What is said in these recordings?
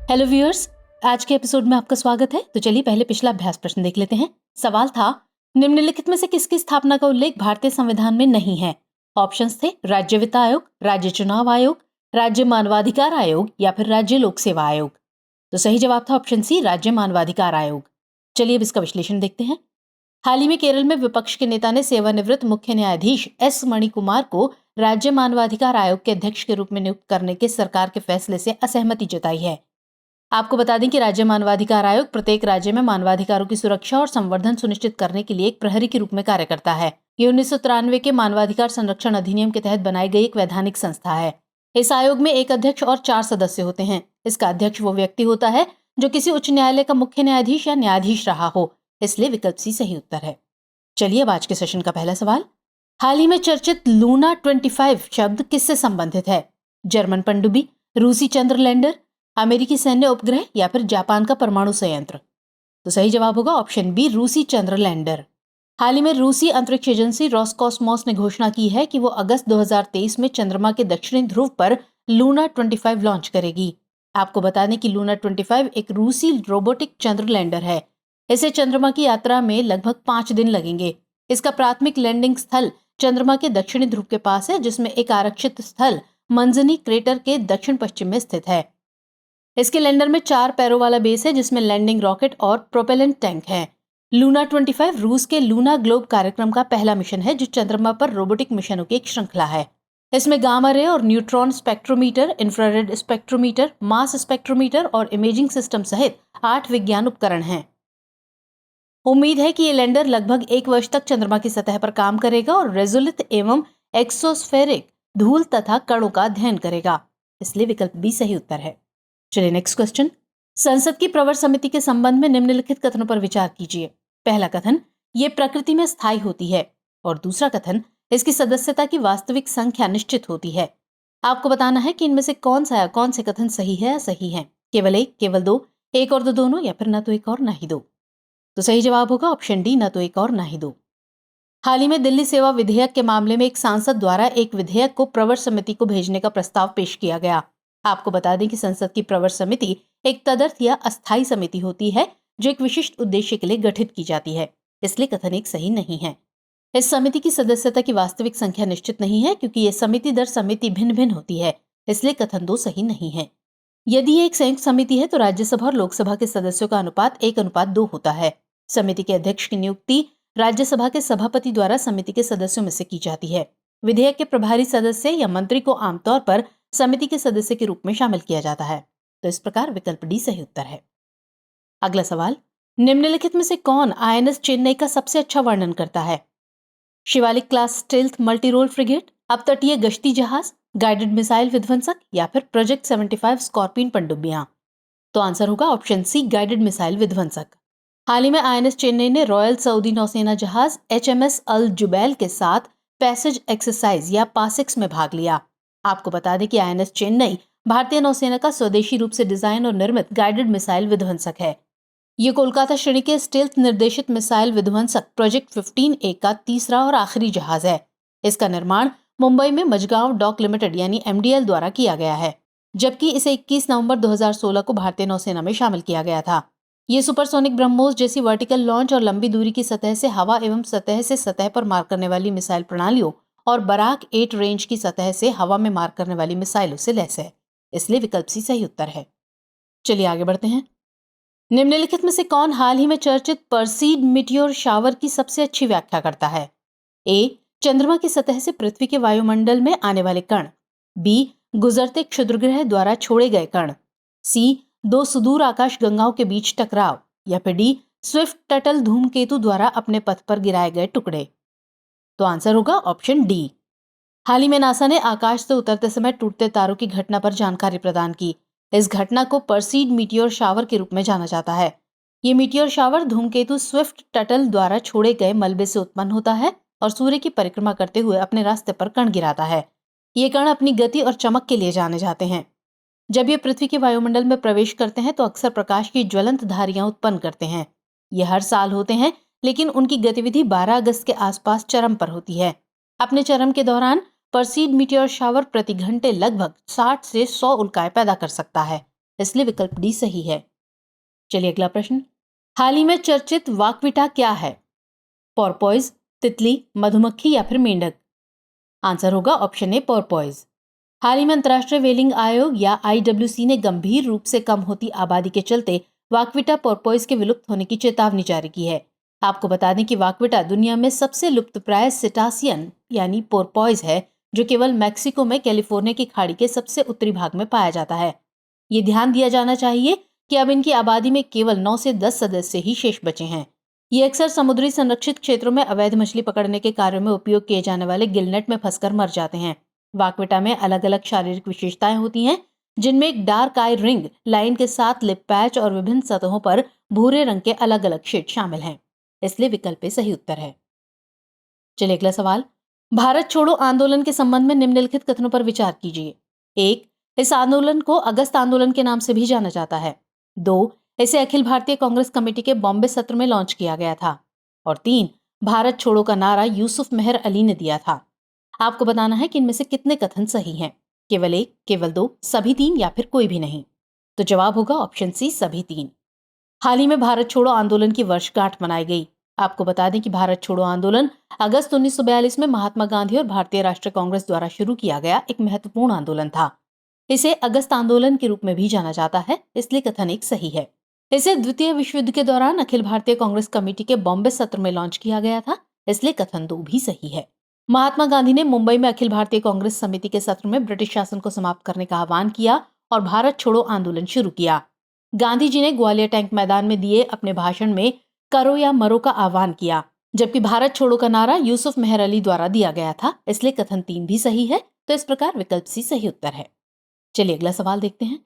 Hello viewers, आज के episode में आपका स्वागत है। तो चलिए पहले पिछला अभ्यास प्रश्न देख लेते हैं। सवाल था, निम्नलिखित में से किसकी स्थापना का उल्लेख भारतीय संविधान में नहीं है? ऑप्शंस थे राज्य वित्त आयोग, राज्य चुनाव आयोग, राज्य मानवाधिकार आयोग या फिर राज्य लोक सेवा आयोग। तो सही जवाब था ऑप्शन सी, राज्य मानवाधिकार आयोग। चलिए अब इसका विश्लेषण देखते हैं। हाल ही में केरल में विपक्ष के नेता ने सेवानिवृत्त मुख्य न्यायाधीश एस मणिकुमार को राज्य मानवाधिकार आयोग के अध्यक्ष के रूप में नियुक्त करने के सरकार के फैसले से असहमति जताई है। आपको बता दें कि राज्य मानवाधिकार आयोग प्रत्येक राज्य में मानवाधिकारों की सुरक्षा और संवर्धन सुनिश्चित करने के लिए एक प्रहरी के रूप में कार्य करता है। ये 1993 के मानवाधिकार संरक्षण अधिनियम के तहत बनाई गई एक वैधानिक संस्था है। इस आयोग में एक अध्यक्ष और 4 सदस्य होते हैं। इसका अध्यक्ष वो व्यक्ति होता है जो किसी उच्च न्यायालय का मुख्य न्यायाधीश या न्यायाधीश रहा हो, इसलिए विकल्प सी सही उत्तर है। चलिए अब आज के सेशन का पहला सवाल। हाल ही में चर्चित लूना 25 शब्द किससे संबंधित है? जर्मन पनडुब्बी, रूसी चंद्र लैंडर, अमेरिकी सैन्य उपग्रह या फिर जापान का परमाणु संयंत्र? तो सही जवाब होगा ऑप्शन बी, रूसी चंद्र लैंडर। हाल ही में रूसी अंतरिक्ष एजेंसी रोसकॉस्मोस ने घोषणा की है कि वो अगस्त 2023 में चंद्रमा के दक्षिणी ध्रुव पर लूना 25 लॉन्च करेगी। आपको बता दें कि लूना 25 एक रूसी रोबोटिक चंद्र लैंडर है। इसे चंद्रमा की यात्रा में लगभग 5 दिन लगेंगे। इसका प्राथमिक लैंडिंग स्थल चंद्रमा के दक्षिणी ध्रुव के पास है, जिसमें एक आरक्षित स्थल मंजनी क्रेटर के दक्षिण पश्चिम में स्थित है। इसके लैंडर में 4 पैरों वाला बेस है, जिसमें लैंडिंग रॉकेट और प्रोपेलेंट टैंक है। लूना 25 रूस के लूना ग्लोब कार्यक्रम का पहला मिशन है, जो चंद्रमा पर रोबोटिक मिशनों की एक श्रृंखला है। इसमें गामा रे और न्यूट्रॉन स्पेक्ट्रोमीटर, इंफ्रारेड स्पेक्ट्रोमीटर, मास स्पेक्ट्रोमीटर और इमेजिंग सिस्टम सहित 8 विज्ञान उपकरण हैं। उम्मीद है कि ये लैंडर लगभग 1 वर्ष तक चंद्रमा की सतह पर काम करेगा और रेजुलित एवं एक्सोस्फेरिक धूल तथा कणों का अध्ययन करेगा, इसलिए विकल्प बी सही उत्तर है। चलिए नेक्स्ट क्वेश्चन। संसद की प्रवर समिति के संबंध में निम्नलिखित कथनों पर विचार कीजिए। पहला कथन, ये प्रकृति में स्थायी होती है, और दूसरा कथन, इसकी सदस्यता की वास्तविक संख्या निश्चित होती है। आपको बताना है कि इनमें से कौन से कथन सही है या सही है। केवल एक, केवल दो, एक और दो दोनों, या फिर न तो एक और ना ही दो। तो सही जवाब होगा ऑप्शन डी, न तो एक और ना ही दो। हाल ही में दिल्ली सेवा विधेयक के मामले में एक सांसद द्वारा एक विधेयक को प्रवर समिति को भेजने का प्रस्ताव पेश किया गया। आपको बता दें कि संसद की प्रवर समिति एक तदर्थ या अस्थायी समिति होती है, जो एक विशिष्ट उद्देश्य के लिए गठित की जाती है, इसलिए कथन एक सही नहीं है। इस समिति की सदस्यता की वास्तविक संख्या निश्चित नहीं है, क्योंकि यह समिति दर समिति भिन्न भिन्न होती है, इसलिए कथन 2 सही नहीं है। यदि ये एक संयुक्त समिति है तो राज्यसभा और लोकसभा के सदस्यों का अनुपात 1:2 होता है। समिति के अध्यक्ष की नियुक्ति राज्यसभा के सभापति द्वारा समिति के सदस्यों में से की जाती है। विधेयक के प्रभारी सदस्य या मंत्री को आमतौर पर समिति के सदस्य के रूप में शामिल किया जाता है। तो इस प्रकार विकल्प डी सही उत्तर है। अगला सवाल, निम्नलिखित में से कौन आईएनएस चेन्नई का सबसे अच्छा वर्णन करता है? Shivalik class stealth multi role frigate, अपतटीय गश्ती जहाज, गाइडेड मिसाइल विध्वंसक या फिर प्रोजेक्ट 75 स्कॉर्पियन पनडुब्बियां? तो आंसर होगा ऑप्शन सी, गाइडेड मिसाइल विध्वंसक। हाल ही में आईएनएस चेन्नई ने रॉयल सऊदी नौसेना जहाज एचएमएस अल जुबैल के साथ पैसेज एक्सरसाइज या पासिक्स में भाग लिया। आपको बता दें कि आईएनएस चेन्नई भारतीय नौसेना का स्वदेशी रूप से डिजाइन और निर्मित गाइडेड मिसाइल विध्वंसक है। ये कोलकाता श्रेणी के स्टेल्थ निर्देशित मिसाइल विध्वंसक प्रोजेक्ट 15A का तीसरा और आखिरी जहाज है। इसका निर्माण मुंबई में मजगांव डॉक लिमिटेड यानी एमडीएल द्वारा किया गया है, जबकि इसे 21 नवंबर 2016 को भारतीय नौसेना में शामिल किया गया था। ये सुपरसोनिक ब्रह्मोस जैसी वर्टिकल लॉन्च और लंबी दूरी की सतह से हवा एवं सतह से सतह पर मार करने वाली मिसाइल प्रणालियों और बराक 8 रेंज की सतह से हवा में मार करने वाली मिसाइलों से लैस है, इसलिए विकल्प सी सही उत्तर है। चलिए आगे बढ़ते हैं। निम्नलिखित में से कौन हाल ही में चर्चित पर्सीड मीटियोर शावर की सबसे अच्छी व्याख्या करता है? ए, चंद्रमा की सतह से पृथ्वी के वायुमंडल में आने वाले कण। बी, गुजरते क्षुद्रग्रह द्वारा छोड़े गए कण। सी, 2 सुदूर आकाश गंगाओं के बीच टकराव, या फिर डी, स्विफ्ट टटल धूमकेतु द्वारा अपने पथ पर गिराए गए टुकड़े? तो आंसर होगा ऑप्शन डी। हाल ही में नासा ने आकाश से उतरते समय टूटते तारों की घटना पर जानकारी प्रदान की। इस घटना को पर्सीड मीटियोर शावर के रूप में जाना जाता है। ये मीटियोर शावर धूमकेतु स्विफ्ट टटल द्वारा छोड़े गए मलबे से उत्पन्न होता है और सूर्य की परिक्रमा करते हुए अपने रास्ते पर कण गिराता है। ये कण अपनी गति और चमक के लिए जाने जाते हैं। जब ये पृथ्वी के वायुमंडल में प्रवेश करते हैं तो अक्सर प्रकाश की ज्वलंत धारियां उत्पन्न करते हैं। ये हर साल होते हैं, लेकिन उनकी गतिविधि 12 अगस्त के आसपास चरम पर होती है। अपने चरम के दौरान पर्सीड मीटियोर शावर प्रति घंटे लगभग 60 से 100 उल्काएं पैदा कर सकता है। इसलिए विकल्प डी सही है। चलिए अगला प्रश्न, हाल ही में चर्चित वाक्विटा क्या है? पोर्पोइज, तितली, मधुमक्खी या फिर मेंढक? आंसर होगा ऑप्शन ए पोर्पोइज। हाल ही में अंतर्राष्ट्रीय व्हेलिंग आयोग या IWC ने गंभीर रूप से कम होती आबादी के चलते वाक्विटा पोर्पोइज के विलुप्त होने की चेतावनी जारी की है। आपको बता दें कि वाक्विटा दुनिया में सबसे लुप्तप्राय सिटासियन यानी पोर्पोइज है, जो केवल मैक्सिको में कैलिफोर्निया की खाड़ी के सबसे उत्तरी भाग में पाया जाता है। ये ध्यान दिया जाना चाहिए कि अब इनकी आबादी में केवल 9 से 10 सदस्य ही शेष बचे हैं। ये अक्सर समुद्री संरक्षित क्षेत्रों में अवैध मछली पकड़ने के कार्यों में उपयोग किए जाने वाले गिलनेट में फंसकर मर जाते हैं। वाक्विटा में अलग अलग शारीरिक विशेषताएं होती हैं, जिनमें एक डार्क आई रिंग लाइन के साथ लिप पैच और विभिन्न सतहों पर भूरे रंग के अलग अलग शेड शामिल हैं। इसलिए विकल्प ए सही उत्तर है। चलिए अगला सवाल, भारत छोड़ो आंदोलन के संबंध में निम्नलिखित कथनों पर विचार कीजिए। 1. इस आंदोलन को अगस्त आंदोलन के नाम से भी जाना जाता है। 2. इसे अखिल भारतीय कांग्रेस कमेटी के बॉम्बे सत्र में लॉन्च किया गया था। और 3. भारत छोड़ो का नारा यूसुफ मेहर अली ने दिया था। आपको बताना है कि इनमें से कितने कथन सही हैं। केवल 1, केवल 2, सभी 3 या फिर कोई भी नहीं। तो जवाब होगा ऑप्शन सी, सभी 3। हाल ही में भारत छोड़ो आंदोलन की वर्षगांठ मनाई गई। आपको बता दें कि भारत छोड़ो आंदोलन अगस्त 1942 में महात्मा गांधी और भारतीय राष्ट्रीय कांग्रेस द्वारा शुरू किया गया एक महत्वपूर्ण आंदोलन था। इसे अगस्त आंदोलन के रूप में भी जाना जाता है, इसलिए कथन 1 सही है। इसे द्वितीय विश्व युद्ध के दौरान अखिल भारतीय कांग्रेस कमेटी के बॉम्बे सत्र में लॉन्च किया गया था, इसलिए कथन 2 भी सही है। महात्मा गांधी ने मुंबई में अखिल भारतीय कांग्रेस समिति के सत्र में ब्रिटिश शासन को समाप्त करने का आह्वान किया और भारत छोड़ो आंदोलन शुरू किया। गांधी जी ने ग्वालियर टैंक मैदान में दिए अपने भाषण में करो या मरो का आह्वान किया, जबकि भारत छोड़ो का नारा यूसुफ मेहर अली द्वारा दिया गया था, इसलिए कथन 3 भी सही है। तो इस प्रकार विकल्प सी सही उत्तर है। चलिए अगला सवाल देखते हैं।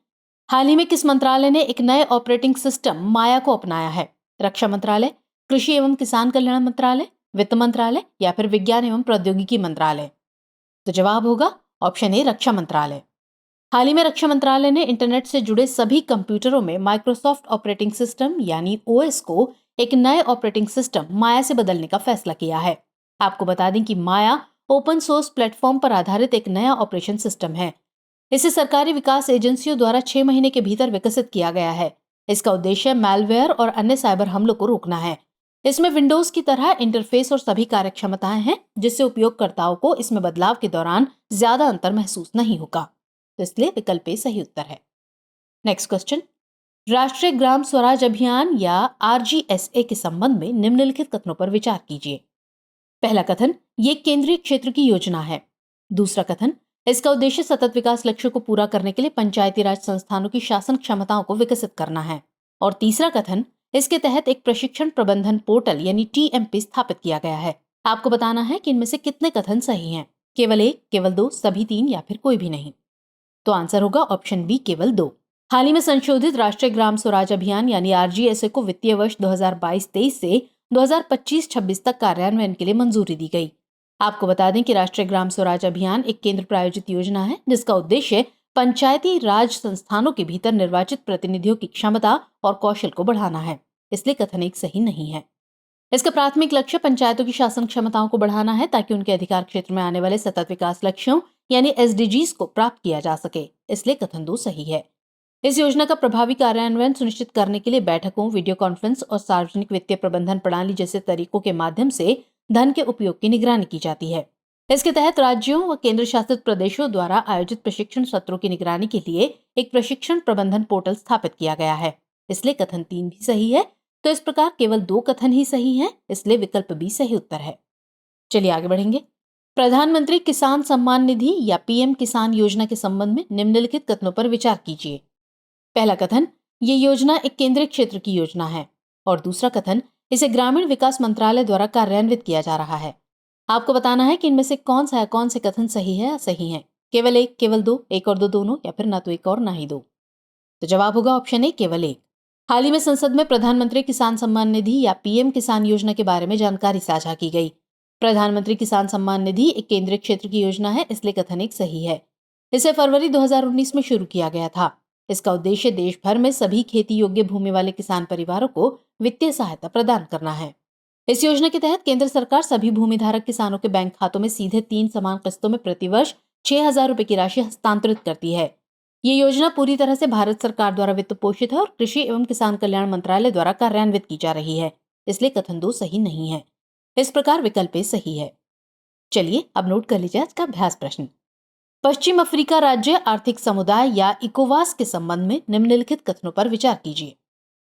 हाल ही में किस मंत्रालय ने एक नए ऑपरेटिंग सिस्टम माया को अपनाया है? रक्षा मंत्रालय, कृषि एवं किसान कल्याण मंत्रालय, वित्त मंत्रालय या फिर विज्ञान एवं प्रौद्योगिकी मंत्रालय? तो जवाब होगा ऑप्शन ए, रक्षा मंत्रालय। हाल ही में रक्षा मंत्रालय ने इंटरनेट से जुड़े सभी कंप्यूटरों में माइक्रोसॉफ्ट ऑपरेटिंग सिस्टम यानी OS को एक नए ऑपरेटिंग सिस्टम माया से बदलने का फैसला किया है। आपको बता दें कि माया ओपन सोर्स प्लेटफॉर्म पर आधारित एक नया ऑपरेशन सिस्टम है। इसे सरकारी विकास एजेंसियों द्वारा 6 महीने के भीतर विकसित किया गया है। इसका उद्देश्य मैलवेयर और अन्य साइबर हमलों को रोकना है। इसमें विंडोज की तरह इंटरफेस और सभी कार्यक्षमताएं हैं, जिससे उपयोगकर्ताओं को इसमें बदलाव के दौरान ज्यादा अंतर महसूस नहीं होगा। तो इसलिए विकल्प ए सही उत्तर है। नेक्स्ट क्वेश्चन, राष्ट्रीय ग्राम स्वराज अभियान या RGSA के संबंध में निम्नलिखित कथनों पर विचार कीजिए। पहला कथन, ये केंद्रीय क्षेत्र की योजना है। दूसरा कथन, इसका उद्देश्य सतत विकास लक्ष्यों को पूरा करने के लिए पंचायती राज संस्थानों की शासन क्षमताओं को विकसित करना है। और तीसरा कथन, इसके तहत एक प्रशिक्षण प्रबंधन पोर्टल यानी TMP स्थापित किया गया है। आपको बताना है कि इनमें से कितने कथन सही हैं। केवल 1, केवल 2, सभी 3 या फिर कोई भी नहीं। तो आंसर होगा ऑप्शन बी, केवल 2। हाल ही में संशोधित राष्ट्रीय ग्राम स्वराज अभियान यानी RGSA को वित्तीय वर्ष 2022-23 से 2025-26 तक कार्यान्वयन के लिए मंजूरी दी गई। आपको बता दें कि राष्ट्रीय ग्राम स्वराज अभियान एक केंद्र प्रायोजित योजना है, जिसका उद्देश्य पंचायती राज संस्थानों के भीतर निर्वाचित प्रतिनिधियों की क्षमता और कौशल को बढ़ाना है, इसलिए कथन 1 सही नहीं है। इसका प्राथमिक लक्ष्य पंचायतों की शासन क्षमताओं को बढ़ाना है, ताकि उनके अधिकार क्षेत्र में आने वाले सतत विकास लक्ष्यों यानी SDGs को प्राप्त किया जा सके, इसलिए कथन 2 सही है। इस योजना का प्रभावी कार्यान्वयन सुनिश्चित करने के लिए बैठकों, वीडियो कॉन्फ्रेंस और सार्वजनिक वित्तीय प्रबंधन प्रणाली जैसे तरीकों के माध्यम से धन के उपयोग की निगरानी की जाती है। इसके तहत राज्यों व केंद्र शासित प्रदेशों द्वारा आयोजित प्रशिक्षण सत्रों की निगरानी के लिए एक प्रशिक्षण प्रबंधन पोर्टल स्थापित किया गया है, इसलिए कथन 3 भी सही है। तो इस प्रकार केवल 2 कथन ही सही हैं, इसलिए विकल्प बी सही उत्तर है। चलिए आगे बढ़ेंगे। प्रधानमंत्री किसान सम्मान निधि या PM किसान योजना के संबंध में निम्नलिखित कथनों पर विचार कीजिए। पहला कथन, ये योजना एक केंद्रीय क्षेत्र की योजना है। और दूसरा कथन, इसे ग्रामीण विकास मंत्रालय द्वारा कार्यान्वित किया जा रहा है। आपको बताना है कि इनमें से कौन से कथन सही है या सही है। केवल 1, केवल 2, 1 और 2 दोनों या फिर ना तो 1 और ना ही 2। तो जवाब होगा ऑप्शन ए, केवल 1। हाल ही में संसद में प्रधानमंत्री किसान सम्मान निधि या PM किसान योजना के बारे में जानकारी साझा की गई। प्रधानमंत्री किसान सम्मान निधि एक केंद्रीय क्षेत्र की योजना है, इसलिए कथन 1 सही है। इसे फरवरी 2019 में शुरू किया गया था। इसका उद्देश्य देश भर में सभी खेती योग्य भूमि वाले किसान परिवारों को वित्तीय सहायता प्रदान करना है। इस योजना के तहत केंद्र सरकार सभी भूमिधारक किसानों के बैंक खातों में सीधे 3 समान किस्तों में प्रतिवर्ष 6,000 रुपए की राशि हस्तांतरित करती है। ये योजना पूरी तरह से भारत सरकार द्वारा वित्त पोषित है और कृषि एवं किसान कल्याण मंत्रालय द्वारा कार्यान्वित की जा रही है, इसलिए कथन 2 सही नहीं है। इस प्रकार विकल्प ए सही है। चलिए अब नोट कर लीजिए आज का अभ्यास प्रश्न। पश्चिम अफ्रीका राज्य आर्थिक समुदाय या इकोवास के संबंध में निम्नलिखित कथनों पर विचार कीजिए।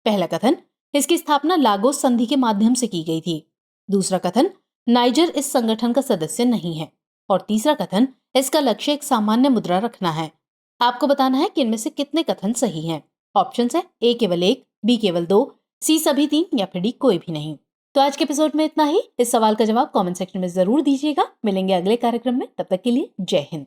पहला कथन, इसकी स्थापना लागोस संधि के माध्यम से की गई थी। दूसरा कथन, नाइजर इस संगठन का सदस्य नहीं है। और तीसरा कथन, इसका लक्ष्य एक सामान्य मुद्रा रखना है। आपको बताना है कि इनमें से कितने कथन सही हैं। ऑप्शन है ए केवल 1, बी केवल 2, सी सभी 3 या फिर डी कोई भी नहीं। तो आज के एपिसोड में इतना ही। इस सवाल का जवाब कमेंट सेक्शन में जरूर दीजिएगा। मिलेंगे अगले कार्यक्रम में, तब तक के लिए जय हिंद।